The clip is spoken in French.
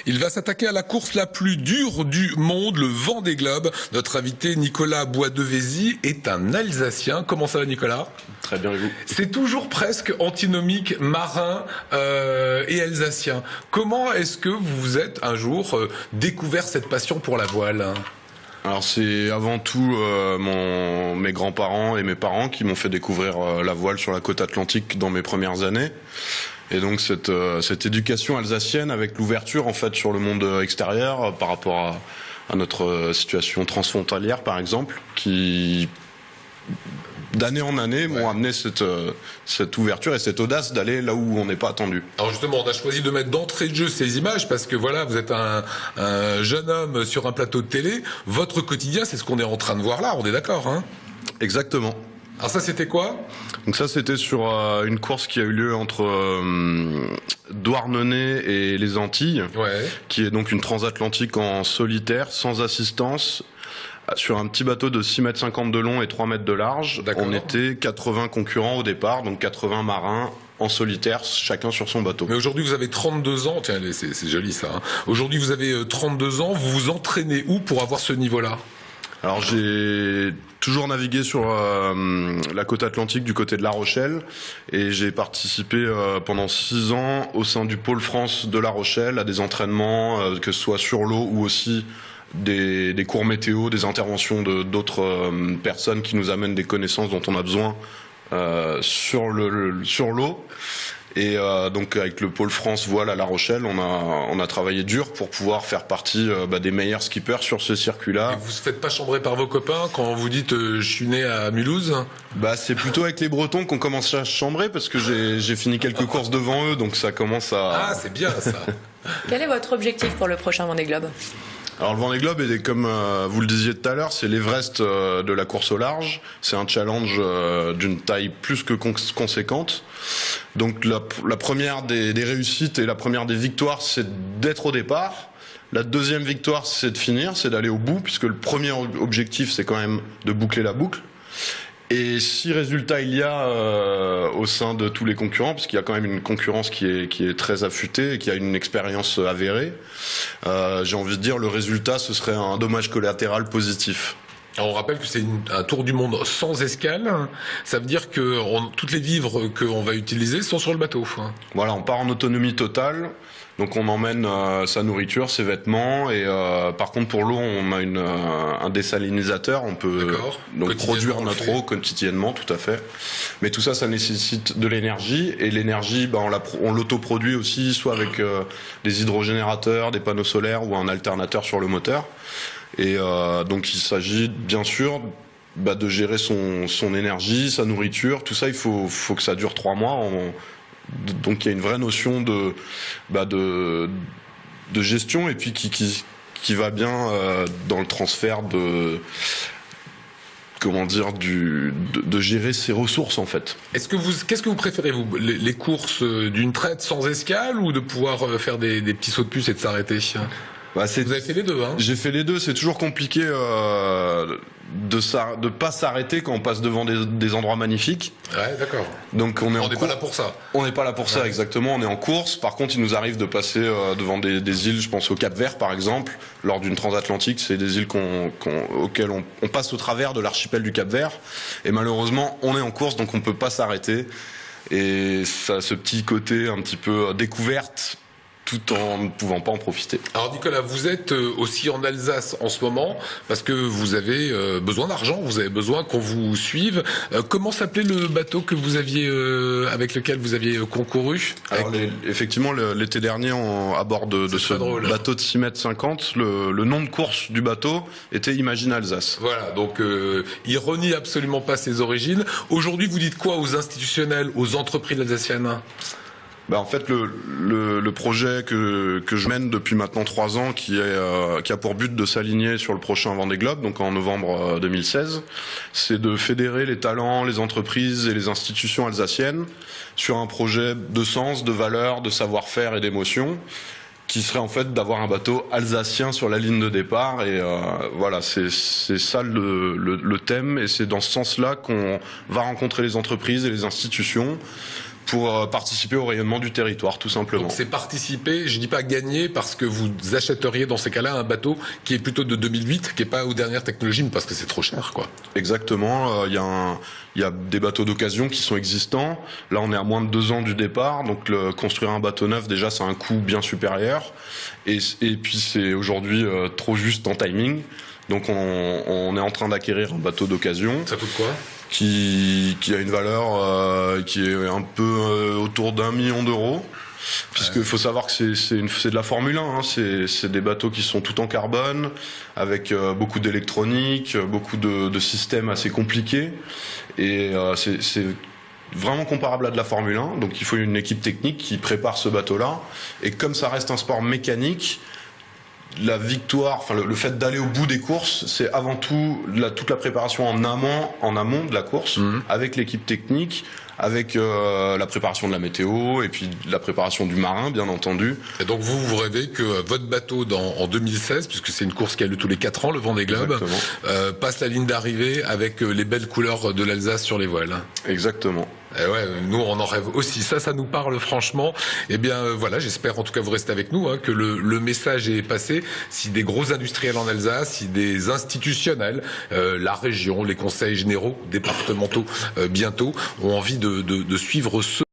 Il va s'attaquer à la course la plus dure du monde, le Vendée Globe. Notre invité Nicolas Boisdevézy est un Alsacien. Comment ça va, Nicolas? Très bien, et vous? C'est toujours presque antinomique, marin et alsacien. Comment est-ce que vous vous êtes un jour découvert cette passion pour la voile? Alors c'est avant tout mes grands-parents et mes parents qui m'ont fait découvrir la voile sur la côte atlantique dans mes premières années. Et donc cette éducation alsacienne avec l'ouverture en fait sur le monde extérieur par rapport à notre situation transfrontalière par exemple, qui d'année en année m'ont amené cette ouverture et cette audace d'aller là où on n'est pas attendu. Alors justement, on a choisi de mettre d'entrée de jeu ces images parce que voilà, vous êtes un jeune homme sur un plateau de télé. Votre quotidien, c'est ce qu'on est en train de voir là, on est d'accord, hein? Exactement. Alors ça, c'était quoi? Donc ça, c'était sur une course qui a eu lieu entre Douarnenez et les Antilles, qui est donc une transatlantique en solitaire, sans assistance, sur un petit bateau de 6,50 m de long et 3 mètres de large. On était 80 concurrents au départ, donc 80 marins en solitaire, chacun sur son bateau. Mais aujourd'hui, vous avez 32 ans. Tiens, c'est joli ça. Hein. Aujourd'hui, vous avez 32 ans. Vous vous entraînez où pour avoir ce niveau-là? Alors j'ai toujours navigué sur la côte atlantique du côté de La Rochelle et j'ai participé pendant 6 ans au sein du pôle France de La Rochelle à des entraînements, que ce soit sur l'eau ou aussi des cours météo, des interventions d'autres personnes qui nous amènent des connaissances dont on a besoin sur l'eau. Et donc avec le pôle France voile à La Rochelle, on a travaillé dur pour pouvoir faire partie des meilleurs skippers sur ce circuit-là. Et vous ne se faites pas chambrer par vos copains quand vous dites je suis né à Mulhouse? C'est plutôt avec les Bretons qu'on commence à chambrer parce que j'ai fini quelques courses devant eux, donc ça commence à... Ah, c'est bien ça. Quel est votre objectif pour le prochain Vendée Globe? Alors le Vendée Globe, comme vous le disiez tout à l'heure, c'est l'Everest de la course au large. C'est un challenge d'une taille plus que conséquente. Donc la première des réussites et la première des victoires, c'est d'être au départ. La deuxième victoire, c'est de finir, c'est d'aller au bout, puisque le premier objectif, c'est quand même de boucler la boucle. Et si résultat il y a au sein de tous les concurrents, parce qu'il y a quand même une concurrence qui est très affûtée et qui a une expérience avérée, j'ai envie de dire le résultat ce serait un dommage collatéral positif. Alors on rappelle que c'est un tour du monde sans escale. Ça veut dire que toutes les vivres qu'on va utiliser sont sur le bateau. Voilà, on part en autonomie totale. Donc on emmène sa nourriture, ses vêtements et par contre pour l'eau on a un désalinisateur, on peut donc produire notre eau quotidiennement, tout à fait. Mais tout ça, ça nécessite de l'énergie et l'énergie, on l'autoproduit aussi, soit avec des hydrogénérateurs, des panneaux solaires ou un alternateur sur le moteur. Et donc il s'agit bien sûr de gérer son énergie, sa nourriture, tout ça il faut que ça dure 3 mois. Donc il y a une vraie notion de gestion et puis qui va bien dans le transfert de gérer ses ressources en fait. Qu'est-ce que vous préférez vous, les courses d'une traite sans escale ou de pouvoir faire des petits sauts de puce et de s'arrêter? Vous avez fait les deux, hein? J'ai fait les deux. C'est toujours compliqué de pas s'arrêter quand on passe devant des endroits magnifiques. Ouais, d'accord. Donc on n'est pas là pour ça. On n'est pas là pour ça, exactement. On est en course. Par contre, il nous arrive de passer devant des îles. Je pense au Cap-Vert, par exemple, lors d'une transatlantique. C'est des îles auxquelles on passe au travers de l'archipel du Cap-Vert. Et malheureusement, on est en course, donc on peut pas s'arrêter. Et ça a ce petit côté un petit peu découverte, tout en ne pouvant pas en profiter. Alors Nicolas, vous êtes aussi en Alsace en ce moment parce que vous avez besoin d'argent, vous avez besoin qu'on vous suive. Comment s'appelait le bateau que vous aviez avec lequel vous aviez concouru? Alors effectivement, l'été dernier, à bord de ce bateau de 6,50 m, le nom de course du bateau était Imagine Alsace. Voilà, donc il renie absolument pas ses origines. Aujourd'hui, vous dites quoi aux institutionnels, aux entreprises alsaciennes? En fait, le projet que je mène depuis maintenant 3 ans, qui a pour but de s'aligner sur le prochain Vendée Globe, donc en novembre 2016, c'est de fédérer les talents, les entreprises et les institutions alsaciennes sur un projet de sens, de valeur, de savoir-faire et d'émotion, qui serait en fait d'avoir un bateau alsacien sur la ligne de départ. Et voilà, c'est ça le thème, et c'est dans ce sens-là qu'on va rencontrer les entreprises et les institutions pour participer au rayonnement du territoire, tout simplement. Donc c'est participer, je dis pas gagner, parce que vous achèteriez dans ces cas-là un bateau qui est plutôt de 2008, qui est pas aux dernières technologies, mais parce que c'est trop cher, quoi. Exactement. Il y a des bateaux d'occasion qui sont existants. Là, on est à moins de 2 ans du départ, donc construire un bateau neuf, déjà, c'est un coût bien supérieur. Et puis c'est aujourd'hui trop juste en timing. Donc on est en train d'acquérir un bateau d'occasion. Ça coûte quoi ? Qui a une valeur qui est un peu autour d'1 million d'euros. Puisque faut savoir que c'est de la Formule 1, hein. C'est des bateaux qui sont tout en carbone, avec beaucoup d'électronique, beaucoup de systèmes assez compliqués. Et c'est vraiment comparable à de la Formule 1. Donc il faut une équipe technique qui prépare ce bateau-là. Et comme ça reste un sport mécanique, la victoire, enfin le fait d'aller au bout des courses, c'est avant tout toute la préparation en amont de la course, avec l'équipe technique, avec la préparation de la météo et puis la préparation du marin, bien entendu. Et donc vous rêvez que votre bateau en 2016, puisque c'est une course qui a lieu tous les 4 ans, le Vendée Globe, passe la ligne d'arrivée avec les belles couleurs de l'Alsace sur les voiles. Exactement. Et ouais, nous on en rêve aussi. Ça nous parle franchement. Eh bien voilà, j'espère en tout cas vous restez avec nous, hein, que le message est passé. Si des gros industriels en Alsace, si des institutionnels, la région, les conseils généraux, départementaux bientôt, ont envie de suivre ce